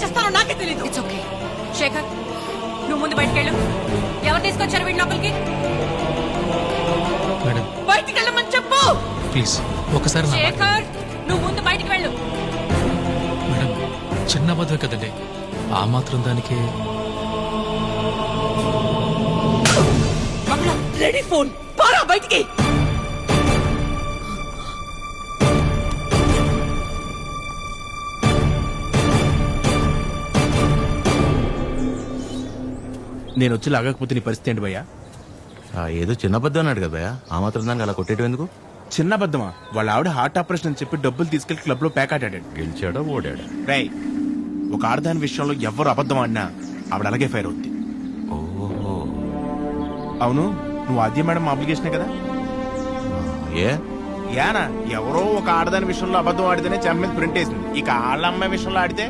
చేస్తానో నాకే తెలీదు. It's okay. శేఖర్, నువ్వు ముందు బయటకెళ్ళు. ఎవరు తీసుకొచ్చారు వీడి లోపలికి? మేడం బయటికి వెళ్ళమని చెప్పు. ప్లీజ్ ఒకసారి నా మాట. శేఖర్, నువ్వు ముందు బయటికి వెళ్ళు. మేడం చిన్న అబద్ధం కదండి, ఆ మాత్రం దానికి. మంగళ, రెడీ ఫోన్ పారా బయటికి. నేను వచ్చి లాగకపోతే నీ పరిస్థితి ఏంటి భయ్యా? ఏదో చిన్న అబద్ధం అన్నాడు కదా భయ్యా, ఆ మాత్రం దానికి అలా కొట్టేయటం ఎందుకు? చిన్న అబద్ధమా? వాళ్ళ ఆవిడ హార్ట్ ఆపరేషన్ అని చెప్పి డబ్బులు తీసుకెళ్లి క్లబ్ లో ప్యాక్ ఆడాడు. గెలిచాడా ఓడాడా? రై, ఒక ఆడదాని విషయంలో ఎవరు అబద్ధం ఆడినా ఆవిడ అలాగే ఫైర్ అవుద్ది. ఓహో. అవును, నువ్వు ఆద్య మేడం అప్లికేషనే కదా? ఏ యానా ఎవరో ఒక ఆడదాని విషయంలో అబద్ధం ఆడితేనే చెమ్మ మీద ప్రింట్ వేసింది. ఇక ఆళ్ళ అమ్మాయి విషయంలో ఆడితే